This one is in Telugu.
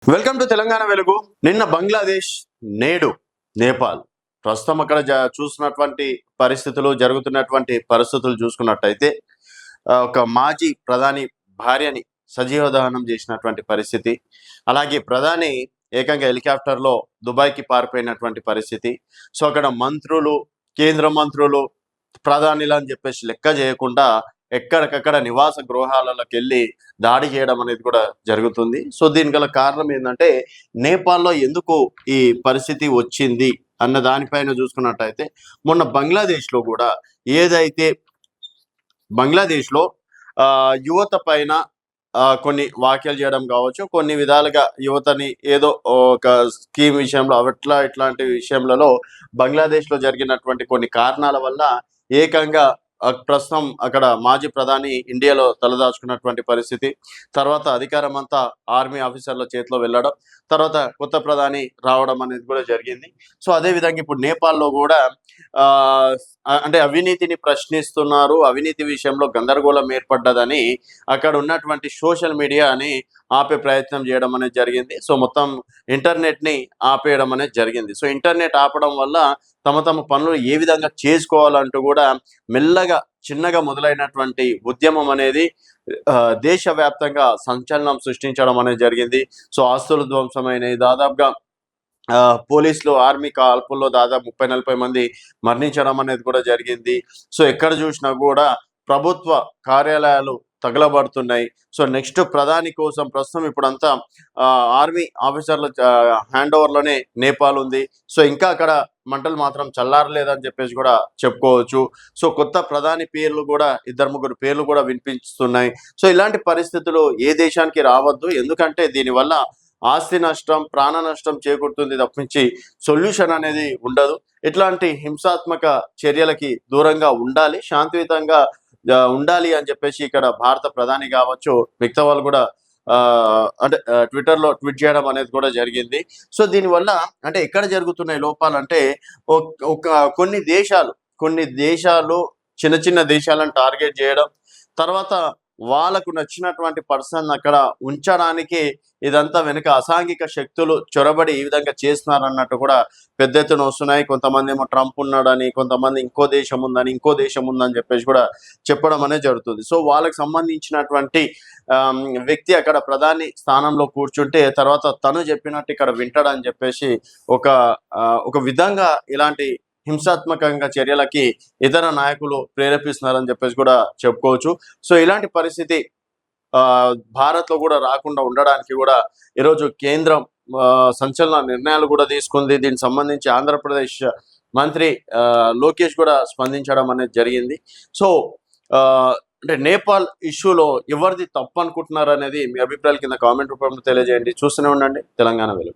వెల్కమ్ టు తెలంగాణ వెలుగు. నిన్న బంగ్లాదేశ్, నేడు నేపాల్. ప్రస్తుతం అక్కడ చూస్తున్నటువంటి పరిస్థితులు, జరుగుతున్నటువంటి పరిస్థితులు చూసుకున్నట్టయితే ఒక మాజీ ప్రధాని భార్యని సజీవ దహనం చేసినటువంటి పరిస్థితి. అలాగే ప్రధాని ఏకంగా హెలికాప్టర్లో దుబాయ్కి పారిపోయినటువంటి పరిస్థితి. సో అక్కడ మంత్రులు, కేంద్ర మంత్రులు, ప్రధానిలు అని చెప్పేసి లెక్క చేయకుండా ఎక్కడికక్కడ నివాస గృహాలలోకి వెళ్ళి దాడి చేయడం అనేది కూడా జరుగుతుంది. సో దీనికి గల కారణం ఏంటంటే నేపాల్లో ఎందుకు ఈ పరిస్థితి వచ్చింది అన్న దానిపైన చూసుకున్నట్టయితే మొన్న బంగ్లాదేశ్లో కూడా ఏదైతే బంగ్లాదేశ్లో యువత పైన కొన్ని వ్యాఖ్యలు చేయడం కావచ్చు, కొన్ని విధాలుగా యువతని ఏదో ఒక స్కీమ్ విషయంలో ఇట్లాంటి విషయంలో బంగ్లాదేశ్లో జరిగినటువంటి కొన్ని కారణాల వల్ల ఏకంగా ప్రస్తుతం అక్కడ మాజీ ప్రధాని ఇండియాలో తలదాచుకున్నటువంటి పరిస్థితి. తర్వాత అధికారం అంతా ఆర్మీ ఆఫీసర్ల చేతిలో వెళ్ళడం, తర్వాత కొత్త ప్రధాని రావడం అనేది కూడా జరిగింది. సో అదేవిధంగా ఇప్పుడు నేపాల్లో కూడా అంటే అవినీతిని ప్రశ్నిస్తున్నారు, అవినీతి విషయంలో గందరగోళం ఏర్పడ్డదని అక్కడ ఉన్నటువంటి సోషల్ మీడియాని ఆపే ప్రయత్నం చేయడం అనేది జరిగింది. సో మొత్తం ఇంటర్నెట్ని ఆపేయడం అనేది జరిగింది. సో ఇంటర్నెట్ ఆపడం వల్ల తమ పనులు ఏ విధంగా చేసుకోవాలంటూ కూడా మెల్లగా చిన్నగా మొదలైనటువంటి ఉద్యమం అనేది దేశవ్యాప్తంగా సంచలనం సృష్టించడం అనేది జరిగింది. సో ఆస్తులు ధ్వంసమైనవి, దాదాపుగా పోలీసులు ఆర్మీ కాల్పుల్లో దాదాపు 30-40 మంది మరణించడం అనేది కూడా జరిగింది. సో ఎక్కడ చూసినా కూడా ప్రభుత్వ కార్యాలయాలు తగలబడుతున్నాయి. సో నెక్స్ట్ ప్రధాని కోసం ప్రస్తుతం ఇప్పుడంతా ఆర్మీ ఆఫీసర్ల హ్యాండ్ ఓవర్లోనే నేపాల్ ఉంది. సో ఇంకా అక్కడ మంటలు మాత్రం చల్లారలేదని చెప్పేసి కూడా చెప్పుకోవచ్చు. సో కొత్త ప్రధాని పేర్లు కూడా 2-3 పేర్లు కూడా వినిపిస్తున్నాయి. సో ఇలాంటి పరిస్థితులు ఏ దేశానికి రావద్దు, ఎందుకంటే దీనివల్ల ఆస్తి నష్టం, ప్రాణ నష్టం చేకూరుతుంది తప్పించి సొల్యూషన్ అనేది ఉండదు. ఇట్లాంటి హింసాత్మక చర్యలకి దూరంగా ఉండాలి, శాంతియుతంగా ఉండాలి అని చెప్పేసి ఇక్కడ భారత ప్రధాని కావచ్చు, మిగతా వాళ్ళు కూడా అంటే ట్విట్టర్లో ట్వీట్ చేయడం అనేది కూడా జరిగింది. సో దీనివల్ల అంటే ఎక్కడ జరుగుతున్నాయి లోపాలంటే ఒక కొన్ని దేశాలు చిన్న చిన్న దేశాలను టార్గెట్ చేయడం, తర్వాత వాళ్ళకు నచ్చినటువంటి పర్సన్ అక్కడ ఉంచడానికి ఇదంతా వెనుక అసాంఘిక శక్తులు చొరబడి ఈ విధంగా చేస్తున్నారన్నట్టు కూడా పెద్ద ఎత్తున వస్తున్నాయి. కొంతమంది ఏమో ట్రంప్ ఉన్నాడని, కొంతమంది ఇంకో దేశం ఉందని చెప్పేసి కూడా చెప్పడం అనేది జరుగుతుంది. సో వాళ్ళకి సంబంధించినటువంటి వ్యక్తి అక్కడ ప్రధాని స్థానంలో కూర్చుంటే తర్వాత తను చెప్పినట్టు ఇక్కడ వింటాడని చెప్పేసి ఒక విధంగా ఇలాంటి హింసాత్మకంగా చర్యలకి ఇతర నాయకులు ప్రేరేపిస్తున్నారని చెప్పేసి కూడా చెప్పుకోవచ్చు. సో ఇలాంటి పరిస్థితి భారత్లో కూడా రాకుండా ఉండడానికి కూడా ఈరోజు కేంద్రం సంచలన నిర్ణయాలు కూడా తీసుకుంది. దీనికి సంబంధించి ఆంధ్రప్రదేశ్ మంత్రి లోకేష్ కూడా స్పందించడం అనేది జరిగింది. సో అంటే నేపాల్ ఇష్యూలో ఎవరిది తప్పు అనుకుంటున్నారు అనేది మీ అభిప్రాయాల కింద కామెంట్ రూపంలో తెలియజేయండి. చూస్తూనే ఉండండి తెలంగాణ వెలుగు.